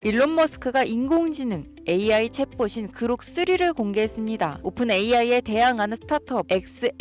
일론 머스크가 인공지능 AI 챗봇인 그록3를 공개했습니다. 오픈 AI에 대항하는 스타트업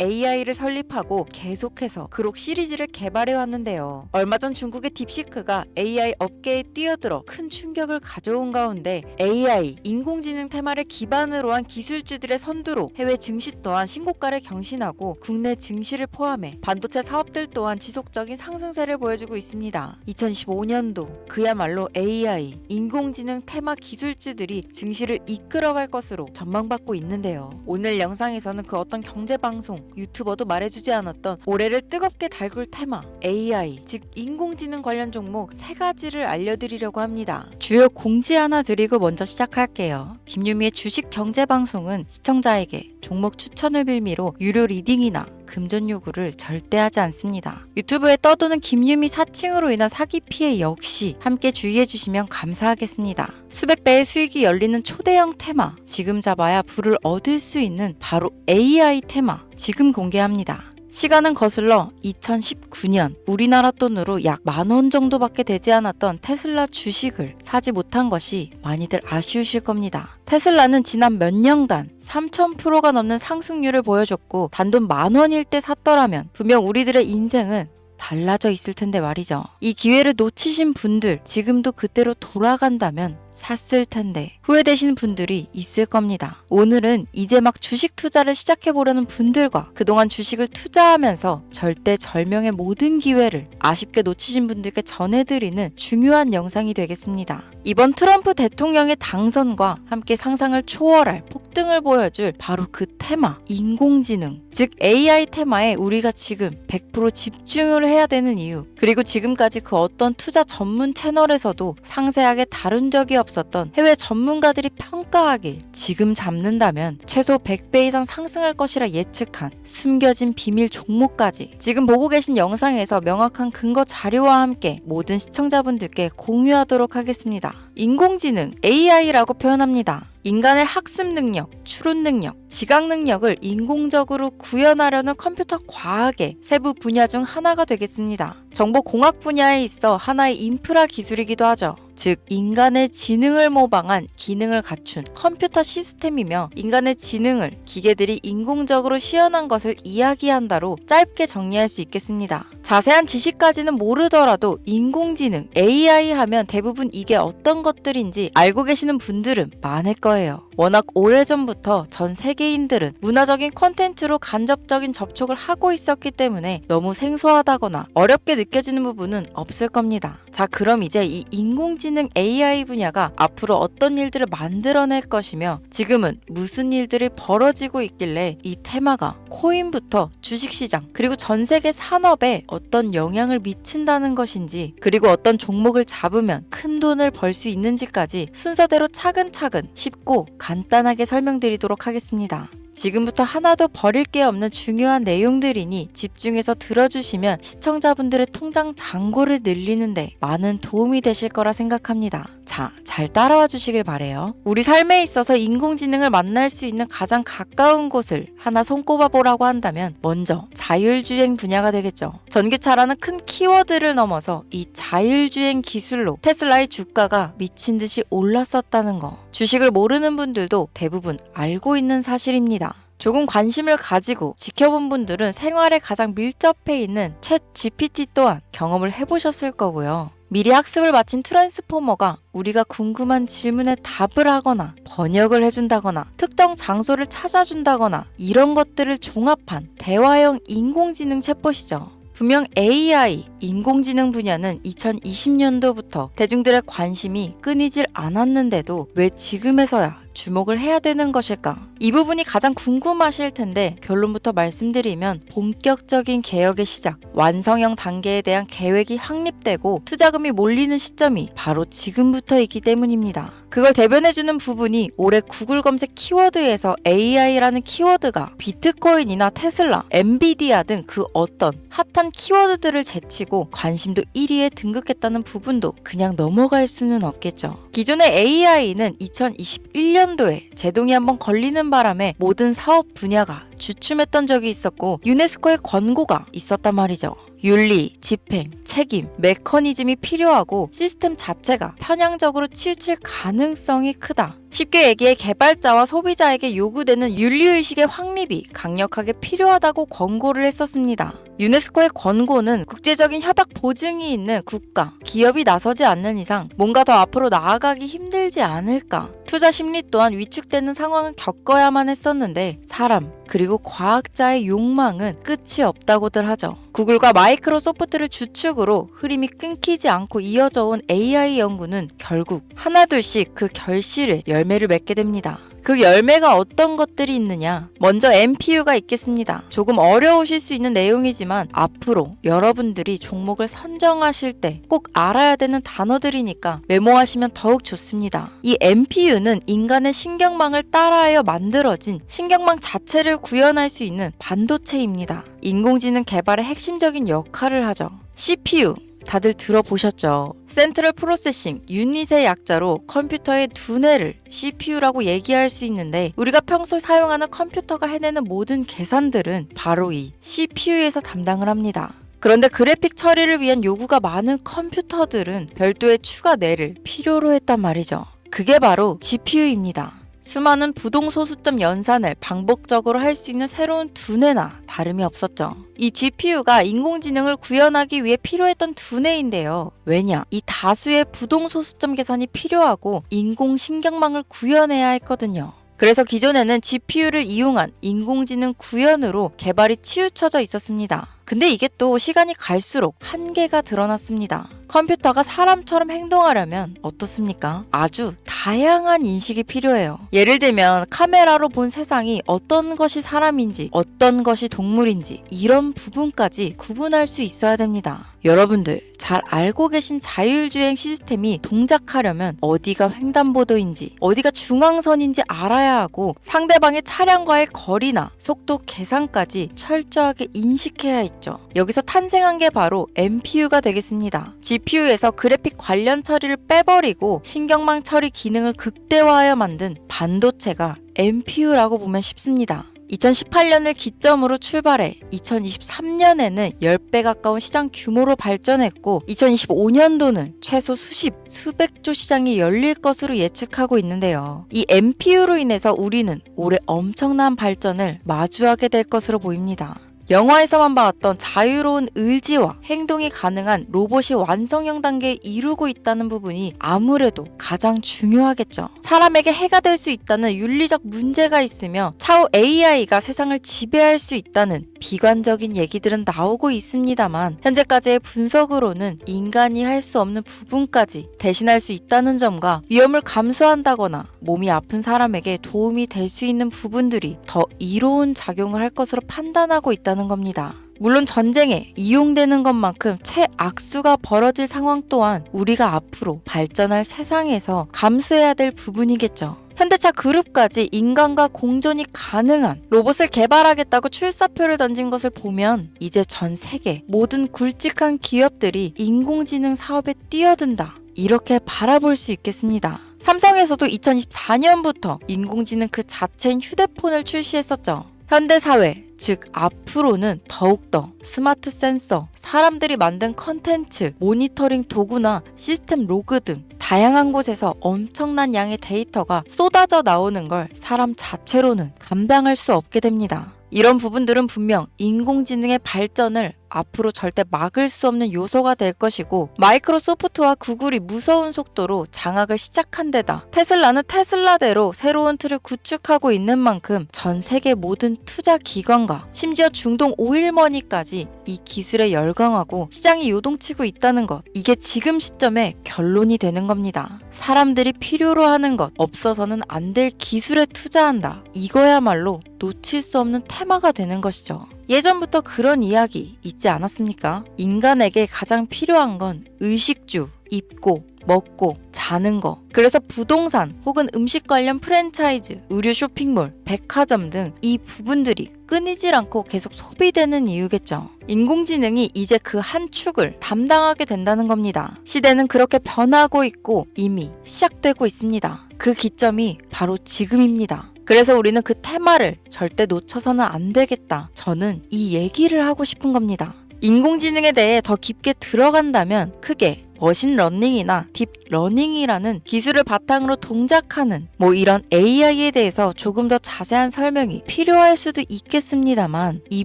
xAI를 설립하고 계속해서 그록 시리즈를 개발해 왔는데요. 얼마 전 중국의 딥시크가 AI 업계에 뛰어들어 큰 충격을 가져온 가운데 AI, 인공지능 테마를 기반으로 한 기술주들의 선두로 해외 증시 또한 신고가를 경신하고 국내 증시를 포함해 반도체 사업들 또한 지속적인 상승세를 보여주고 있습니다. 2015년도 그야말로 AI, 인공지능 테마 기술주들이 증시를 이끌어갈 것으로 전망받고 있는데요. 오늘 영상에서는 그 어떤 경제방송, 유튜버도 말해주지 않았던 올해를 뜨겁게 달굴 테마 AI, 즉 인공지능 관련 종목 3가지를 알려드리려고 합니다. 주요 공지 하나 드리고 먼저 시작할게요. 김유미의 주식 경제방송은 시청자에게 종목 추천을 빌미로 유료 리딩이나 금전 요구를 절대 하지 않습니다. 유튜브에 떠도는 김유미 사칭으로 인한 사기 피해 역시 함께 주의해 주시면 감사하겠습니다. 수백 배의 수익이 열리는 초대형 테마, 지금 잡아야 부를 얻을 수 있는 바로 AI 테마, 지금 공개합니다. 시간은 거슬러 2019년 우리나라 돈으로 약 10,000원 정도밖에 되지 않았던 테슬라 주식을 사지 못한 것이 많이들 아쉬우실 겁니다. 테슬라는 지난 몇 년간 3000%가 넘는 상승률을 보여줬고 단돈 10,000원일 때 샀더라면 분명 우리들의 인생은 달라져 있을 텐데 말이죠. 이 기회를 놓치신 분들, 지금도 그때로 돌아간다면 샀을 텐데 후회되시는 분들이 있을 겁니다. 오늘은 이제 막 주식 투자를 시작해보려는 분들과 그동안 주식을 투자하면서 절대절명의 모든 기회를 아쉽게 놓치신 분들께 전해드리는 중요한 영상이 되겠습니다. 이번 트럼프 대통령의 당선과 함께 상상을 초월할 폭등을 보여줄 바로 그 테마, 인공지능, 즉 AI 테마에 우리가 지금 100% 집중을 해야 되는 이유, 그리고 지금까지 그 어떤 투자 전문 채널에서도 상세하게 다룬 적이 없었던 해외 전문가들이 평가하길 지금 잡는다면 최소 100배 이상 상승할 것이라 예측한 숨겨진 비밀 종목까지 지금 보고 계신 영상에서 명확한 근거 자료와 함께 모든 시청자분들께 공유하도록 하겠습니다. 인공지능 AI라고 표현합니다. 인간의 학습 능력, 추론 능력, 지각 능력을 인공적으로 구현하려는 컴퓨터 과학의 세부 분야 중 하나가 되겠습니다. 정보공학 분야에 있어 하나의 인프라 기술이기도 하죠. 즉 인간의 지능을 모방한 기능을 갖춘 컴퓨터 시스템이며 인간의 지능을 기계들이 인공적으로 시연한 것을 이야기한다로 짧게 정리할 수 있겠습니다. 자세한 지식까지는 모르더라도 인공지능, AI 하면 대부분 이게 어떤 것들인지 알고 계시는 분들은 많을 거예요. 워낙 오래전부터 전 세계인들은 문화적인 콘텐츠로 간접적인 접촉을 하고 있었기 때문에 너무 생소하다거나 어렵게 느껴지는 부분은 없을 겁니다. 자, 그럼 이제 이 인공지능 AI 분야가 앞으로 어떤 일들을 만들어낼 것이며 지금은 무슨 일들이 벌어지고 있길래 이 테마가 코인부터 주식시장 그리고 전 세계 산업에 어떤 영향을 미친다는 것인지, 그리고 어떤 종목을 잡으면 큰 돈을 벌 수 있는지까지 순서대로 차근차근 쉽고 간단하게 설명드리도록 하겠습니다. 지금부터 하나도 버릴 게 없는 중요한 내용들이니 집중해서 들어주시면 시청자분들의 통장 잔고를 늘리는데 많은 도움이 되실 거라 생각합니다. 자, 잘 따라와 주시길 바래요. 우리 삶에 있어서 인공지능을 만날 수 있는 가장 가까운 곳을 하나 손꼽아 보라고 한다면 먼저 자율주행 분야가 되겠죠. 전기차라는 큰 키워드를 넘어서 이 자율주행 기술로 테슬라의 주가가 미친 듯이 올랐었다는 거, 주식을 모르는 분들도 대부분 알고 있는 사실입니다. 조금 관심을 가지고 지켜본 분들은 생활에 가장 밀접해 있는 챗 GPT 또한 경험을 해보셨을 거고요. 미리 학습을 마친 트랜스포머가 우리가 궁금한 질문에 답을 하거나 번역을 해준다거나 특정 장소를 찾아준다거나 이런 것들을 종합한 대화형 인공지능 챗봇이죠. 분명 AI, 인공지능 분야는 2020년도부터 대중들의 관심이 끊이질 않았는데도 왜 지금에서야 주목을 해야 되는 것일까? 이 부분이 가장 궁금하실 텐데 결론부터 말씀드리면 본격적인 개혁의 시작, 완성형 단계에 대한 계획이 확립되고 투자금이 몰리는 시점이 바로 지금부터이기 때문입니다. 그걸 대변해주는 부분이 올해 구글 검색 키워드에서 AI라는 키워드가 비트코인이나 테슬라, 엔비디아 등 그 어떤 핫한 키워드들을 제치고 관심도 1위에 등극했다는 부분도 그냥 넘어갈 수는 없겠죠. 기존의 AI는 2021년도에 제동이 한번 걸리는 바람에 모든 사업 분야가 주춤했던 적이 있었고 유네스코의 권고가 있었단 말이죠. 윤리, 집행, 책임, 메커니즘이 필요하고 시스템 자체가 편향적으로 치우칠 가능성이 크다. 쉽게 얘기해 개발자와 소비자에게 요구되는 윤리의식의 확립이 강력하게 필요하다고 권고를 했었습니다. 유네스코의 권고는 국제적인 협약 보증이 있는 국가, 기업이 나서지 않는 이상 뭔가 더 앞으로 나아가기 힘들지 않을까. 투자 심리 또한 위축되는 상황을 겪어야만 했었는데 사람, 그리고 과학자의 욕망은 끝이 없다고들 하죠. 구글과 마이크로소프트를 주축으로 흐름이 끊기지 않고 이어져 온 AI 연구는 결국 하나둘씩 그 결실을 열매를 맺게 됩니다. 그 열매가 어떤 것들이 있느냐? 먼저 MPU가 있겠습니다. 조금 어려우실 수 있는 내용이지만 앞으로 여러분들이 종목을 선정하실 때 꼭 알아야 되는 단어들이니까 메모하시면 더욱 좋습니다. 이 MPU는 인간의 신경망을 따라하여 만들어진 신경망 자체를 구현할 수 있는 반도체입니다. 인공지능 개발의 핵심적인 역할을 하죠. CPU 다들 들어보셨죠? 센트럴 프로세싱 유닛의 약자로 컴퓨터의 두뇌를 CPU라고 얘기할 수 있는데 우리가 평소 사용하는 컴퓨터가 해내는 모든 계산들은 바로 이 CPU에서 담당을 합니다. 그런데 그래픽 처리를 위한 요구가 많은 컴퓨터들은 별도의 추가 뇌를 필요로 했단 말이죠. 그게 바로 GPU입니다. 수많은 부동소수점 연산을 반복적으로 할 수 있는 새로운 두뇌나 다름이 없었죠. 이 GPU가 인공지능을 구현하기 위해 필요했던 두뇌인데요. 왜냐? 이 다수의 부동소수점 계산이 필요하고 인공신경망을 구현해야 했거든요. 그래서 기존에는 GPU를 이용한 인공지능 구현으로 개발이 치우쳐져 있었습니다. 근데 이게 또 시간이 갈수록 한계가 드러났습니다. 컴퓨터가 사람처럼 행동하려면 어떻습니까? 아주 다양한 인식이 필요해요. 예를 들면 카메라로 본 세상이 어떤 것이 사람인지 어떤 것이 동물인지 이런 부분까지 구분할 수 있어야 됩니다. 여러분들 잘 알고 계신 자율주행 시스템이 동작하려면 어디가 횡단보도인지 어디가 중앙선인지 알아야 하고 상대방의 차량과의 거리나 속도 계산까지 철저하게 인식해야 있죠. 여기서 탄생한 게 바로 MPU가 되겠습니다. GPU에서 그래픽 관련 처리를 빼버리고 신경망 처리 기능을 극대화하여 만든 반도체가 MPU라고 보면 쉽습니다. 2018년을 기점으로 출발해 2023년에는 10배 가까운 시장 규모로 발전했고 2025년도는 최소 수백조 시장이 열릴 것으로 예측하고 있는데요. 이 MPU로 인해서 우리는 올해 엄청난 발전을 마주하게 될 것으로 보입니다. 영화에서만 봤던 자유로운 의지와 행동이 가능한 로봇이 완성형 단계에 이루고 있다는 부분이 아무래도 가장 중요하겠죠. 사람에게 해가 될 수 있다는 윤리적 문제가 있으며 차후 AI가 세상을 지배할 수 있다는 비관적인 얘기들은 나오고 있습니다만 현재까지의 분석으로는 인간이 할 수 없는 부분까지 대신할 수 있다는 점과 위험을 감수한다거나 몸이 아픈 사람에게 도움이 될 수 있는 부분들이 더 이로운 작용을 할 것으로 판단하고 있다는 겁니다. 물론 전쟁에 이용되는 것만큼 최악수가 벌어질 상황 또한 우리가 앞으로 발전할 세상에서 감수해야 될 부분이겠죠. 현대차 그룹까지 인간과 공존이 가능한 로봇을 개발하겠다고 출사표를 던진 것을 보면 이제 전 세계 모든 굵직한 기업들이 인공지능 사업에 뛰어든다. 이렇게 바라볼 수 있겠습니다. 삼성에서도 2024년부터 인공지능 그 자체인 휴대폰을 출시했었죠. 현대사회, 즉 앞으로는 더욱더 스마트 센서, 사람들이 만든 컨텐츠, 모니터링 도구나 시스템 로그 등 다양한 곳에서 엄청난 양의 데이터가 쏟아져 나오는 걸 사람 자체로는 감당할 수 없게 됩니다. 이런 부분들은 분명 인공지능의 발전을 앞으로 절대 막을 수 없는 요소가 될 것이고 마이크로소프트와 구글이 무서운 속도로 장악을 시작한 데다 테슬라는 테슬라대로 새로운 틀을 구축하고 있는 만큼 전 세계 모든 투자 기관과 심지어 중동 오일머니까지 이 기술에 열광하고 시장이 요동치고 있다는 것, 이게 지금 시점에 결론이 되는 겁니다. 사람들이 필요로 하는 것, 없어서는 안 될 기술에 투자한다. 이거야말로 놓칠 수 없는 테마가 되는 것이죠. 예전부터 그런 이야기 있지 않았습니까? 인간에게 가장 필요한 건 의식주, 입고, 먹고, 자는 거. 그래서 부동산 혹은 음식 관련 프랜차이즈, 의류 쇼핑몰, 백화점 등 이 부분들이 끊이질 않고 계속 소비되는 이유겠죠. 인공지능이 이제 그 한 축을 담당하게 된다는 겁니다. 시대는 그렇게 변하고 있고 이미 시작되고 있습니다. 그 기점이 바로 지금입니다. 그래서 우리는 그 테마를 절대 놓쳐서는 안 되겠다. 저는 이 얘기를 하고 싶은 겁니다. 인공지능에 대해 더 깊게 들어간다면 크게 머신러닝이나 딥러닝이라는 기술을 바탕으로 동작하는 이런 AI에 대해서 조금 더 자세한 설명이 필요할 수도 있겠습니다만 이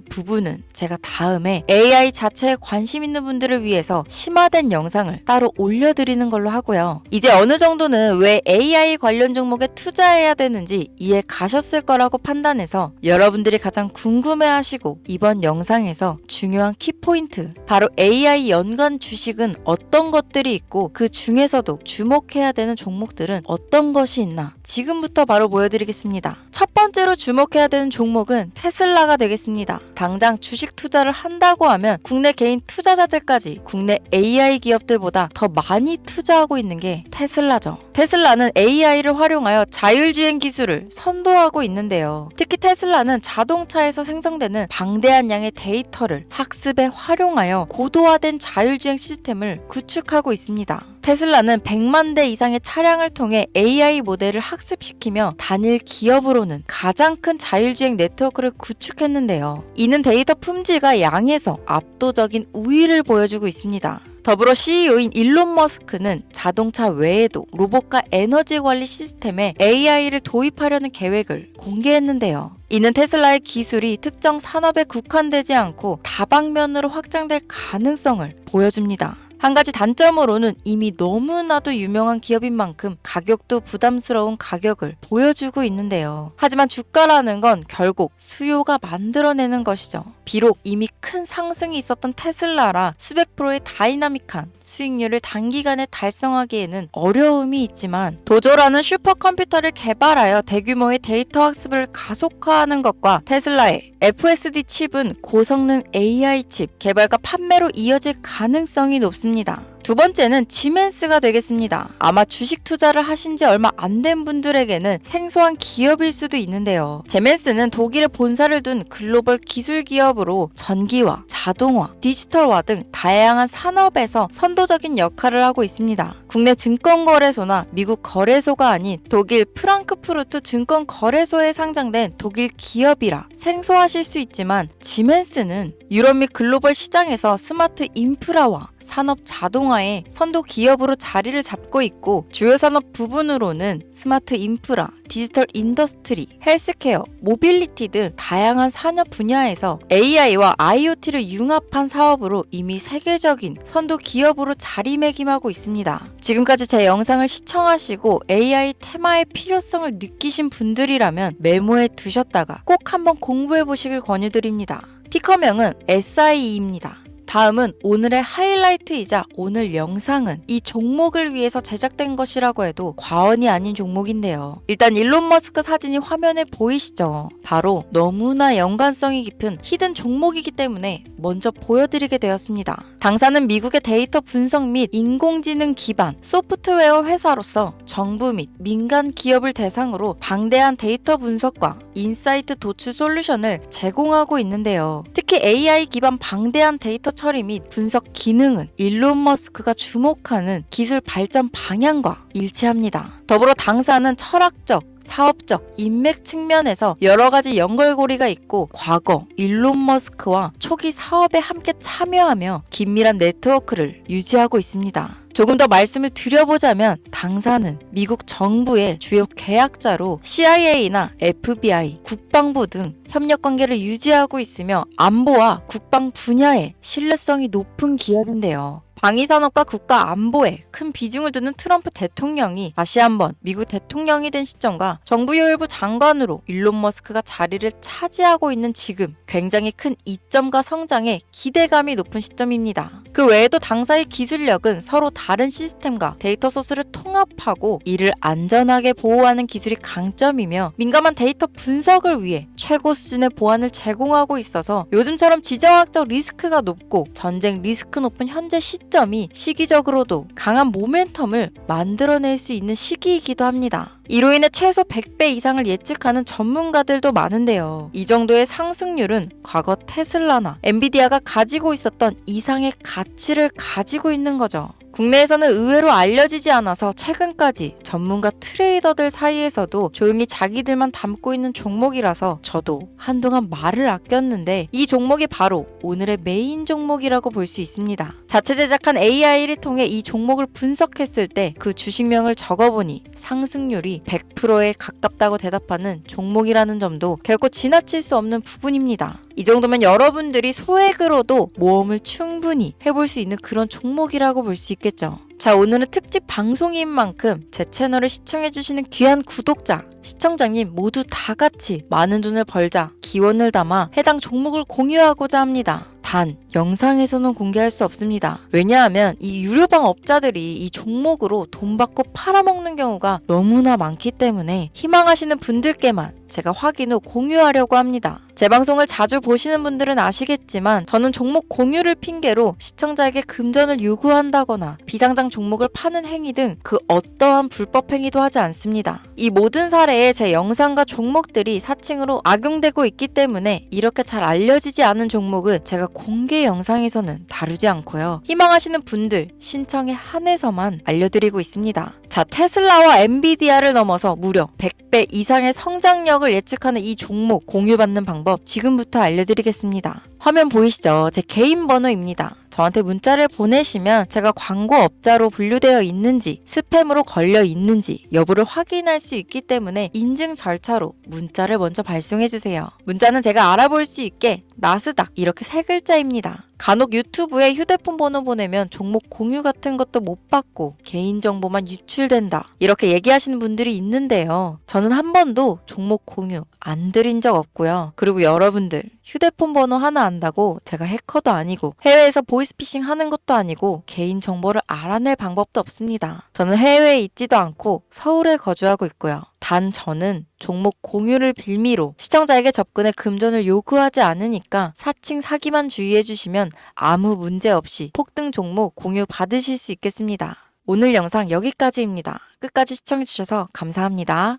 부분은 제가 다음에 AI 자체에 관심 있는 분들을 위해서 심화된 영상을 따로 올려드리는 걸로 하고요. 이제 어느 정도는 왜 AI 관련 종목에 투자해야 되는지 이해 가셨을 거라고 판단해서 여러분들이 가장 궁금해하시고 이번 영상에서 중요한 키포인트 바로 AI 연관 주식은 어떤 것들이 있고 그 중에서도 주목해야 되는 종목들은 어떤 것이 있나 지금부터 바로 보여드리겠습니다. 첫 번째로 주목해야 되는 종목은 테슬라가 되겠습니다. 당장 주식 투자를 한다고 하면 국내 개인 투자자들까지 국내 AI 기업들보다 더 많이 투자하고 있는 게 테슬라죠. 테슬라는 AI를 활용하여 자율주행 기술을 선도하고 있는데요. 특히 테슬라는 자동차에서 생성되는 방대한 양의 데이터를 학습에 활용하여 고도화된 자율주행 시스템을 구축하고 있습니다. 테슬라는 100만 대 이상의 차량을 통해 AI 모델을 학습시키며 단일 기업으로는 가장 큰 자율주행 네트워크를 구축했는데요. 이는 데이터 품질과 양에서 압도적인 우위를 보여주고 있습니다. 더불어 CEO인 일론 머스크는 자동차 외에도 로봇과 에너지 관리 시스템에 AI를 도입하려는 계획을 공개했는데요. 이는 테슬라의 기술이 특정 산업에 국한되지 않고 다방면으로 확장될 가능성을 보여줍니다. 한 가지 단점으로는 이미 너무나도 유명한 기업인 만큼 가격도 부담스러운 가격을 보여주고 있는데요. 하지만 주가라는 건 결국 수요가 만들어내는 것이죠. 비록 이미 큰 상승이 있었던 테슬라라 수백 프로의 다이나믹한 수익률을 단기간에 달성하기에는 어려움이 있지만 도조라는 슈퍼컴퓨터를 개발하여 대규모의 데이터 학습을 가속화하는 것과 테슬라의 FSD 칩은 고성능 AI 칩 개발과 판매로 이어질 가능성이 높습니다. 두 번째는 지멘스가 되겠습니다. 아마 주식 투자를 하신 지 얼마 안 된 분들에게는 생소한 기업일 수도 있는데요. 지멘스는 독일에 본사를 둔 글로벌 기술 기업으로 전기화, 자동화, 디지털화 등 다양한 산업에서 선도적인 역할을 하고 있습니다. 국내 증권거래소나 미국 거래소가 아닌 독일 프랑크푸르트 증권거래소에 상장된 독일 기업이라 생소하실 수 있지만 지멘스는 유럽 및 글로벌 시장에서 스마트 인프라와 산업 자동화의 선도 기업으로 자리를 잡고 있고 주요 산업 부분으로는 스마트 인프라, 디지털 인더스트리, 헬스케어, 모빌리티 등 다양한 산업 분야에서 AI와 IoT를 융합한 사업으로 이미 세계적인 선도 기업으로 자리매김하고 있습니다. 지금까지 제 영상을 시청하시고 AI 테마의 필요성을 느끼신 분들이라면 메모해 두셨다가 꼭 한번 공부해 보시길 권유드립니다. 티커명은 SIE입니다. 다음은 오늘의 하이라이트이자 오늘 영상은 이 종목을 위해서 제작된 것이라고 해도 과언이 아닌 종목인데요. 일단 일론 머스크 사진이 화면에 보이시죠? 바로 너무나 연관성이 깊은 히든 종목이기 때문에 먼저 보여드리게 되었습니다. 당사는 미국의 데이터 분석 및 인공지능 기반 소프트웨어 회사로서 정부 및 민간 기업을 대상으로 방대한 데이터 분석과 인사이트 도출 솔루션을 제공하고 있는데요. 특히 AI 기반 방대한 데이터 처리 및 분석 기능은 일론 머스크가 주목하는 기술 발전 방향과 일치합니다. 더불어 당사는 철학적, 사업적, 인맥 측면에서 여러 가지 연결고리가 있고 과거 일론 머스크와 초기 사업에 함께 참여하며 긴밀한 네트워크를 유지하고 있습니다. 조금 더 말씀을 드려보자면 당사는 미국 정부의 주요 계약자로 CIA나 FBI, 국방부 등 협력 관계를 유지하고 있으며 안보와 국방 분야에 신뢰성이 높은 기업인데요. 방위산업과 국가 안보에 큰 비중을 두는 트럼프 대통령이 다시 한번 미국 대통령이 된 시점과 정부요일부 장관으로 일론 머스크가 자리를 차지하고 있는 지금 굉장히 큰 이점과 성장에 기대감이 높은 시점입니다. 그 외에도 당사의 기술력은 서로 다른 시스템과 데이터 소스를 통합하고 이를 안전하게 보호하는 기술이 강점이며 민감한 데이터 분석을 위해 최고 수준의 보안을 제공하고 있어서 요즘처럼 지정학적 리스크가 높고 전쟁 리스크 높은 현재 시점이 시기적으로도 강한 모멘텀을 만들어낼 수 있는 시기이기도 합니다. 이로 인해 최소 100배 이상을 예측하는 전문가들도 많은데요. 이 정도의 상승률은 과거 테슬라나 엔비디아가 가지고 있었던 이상의 가치를 가지고 있는 거죠. 국내에서는 의외로 알려지지 않아서 최근까지 전문가 트레이더들 사이에서도 조용히 자기들만 담고 있는 종목이라서 저도 한동안 말을 아꼈는데 이 종목이 바로 오늘의 메인 종목이라고 볼 수 있습니다. 자체 제작한 AI를 통해 이 종목을 분석했을 때 그 주식명을 적어보니 상승률이 100%에 가깝다고 대답하는 종목이라는 점도 결코 지나칠 수 없는 부분입니다. 이 정도면 여러분들이 소액으로도 모험을 충분히 해볼 수 있는 그런 종목이라고 볼 수 있겠죠. 자, 오늘은 특집 방송인 만큼 제 채널을 시청해주시는 귀한 구독자, 시청자님 모두 다 같이 많은 돈을 벌자 기원을 담아 해당 종목을 공유하고자 합니다. 단, 영상에서는 공개할 수 없습니다. 왜냐하면 이 유료방 업자들이 이 종목으로 돈 받고 팔아먹는 경우가 너무나 많기 때문에 희망하시는 분들께만 제가 확인 후 공유하려고 합니다. 제 방송을 자주 보시는 분들은 아시겠지만 저는 종목 공유를 핑계로 시청자에게 금전을 요구한다거나 비상장 종목을 파는 행위 등 그 어떠한 불법 행위도 하지 않습니다. 이 모든 사례에 제 영상과 종목들이 사칭으로 악용되고 있기 때문에 이렇게 잘 알려지지 않은 종목은 제가 공개 영상에서는 다루지 않고요. 희망하시는 분들 신청에 한해서만 알려드리고 있습니다. 자, 테슬라와 엔비디아를 넘어서 무려 100배 이상의 성장력을 예측하는 이 종목 공유받는 방법 지금부터 알려드리겠습니다. 화면 보이시죠? 제 개인 번호입니다. 저한테 문자를 보내시면 제가 광고업자로 분류되어 있는지 스팸으로 걸려 있는지 여부를 확인할 수 있기 때문에 인증 절차로 문자를 먼저 발송해주세요. 문자는 제가 알아볼 수 있게 나스닥 이렇게 3글자입니다. 간혹 유튜브에 휴대폰 번호 보내면 종목 공유 같은 것도 못 받고 개인정보만 유출된다 이렇게 얘기하시는 분들이 있는데요. 저는 한 번도 종목 공유 안 드린 적 없고요. 그리고 여러분들 휴대폰 번호 하나 안다고 제가 해커도 아니고 해외에서 보이스피싱 하는 것도 아니고 개인정보를 알아낼 방법도 없습니다. 저는 해외에 있지도 않고 서울에 거주하고 있고요. 단 저는 종목 공유를 빌미로 시청자에게 접근해 금전을 요구하지 않으니까 사칭 사기만 주의해 주시면 아무 문제 없이 폭등 종목 공유 받으실 수 있겠습니다. 오늘 영상 여기까지입니다. 끝까지 시청해 주셔서 감사합니다.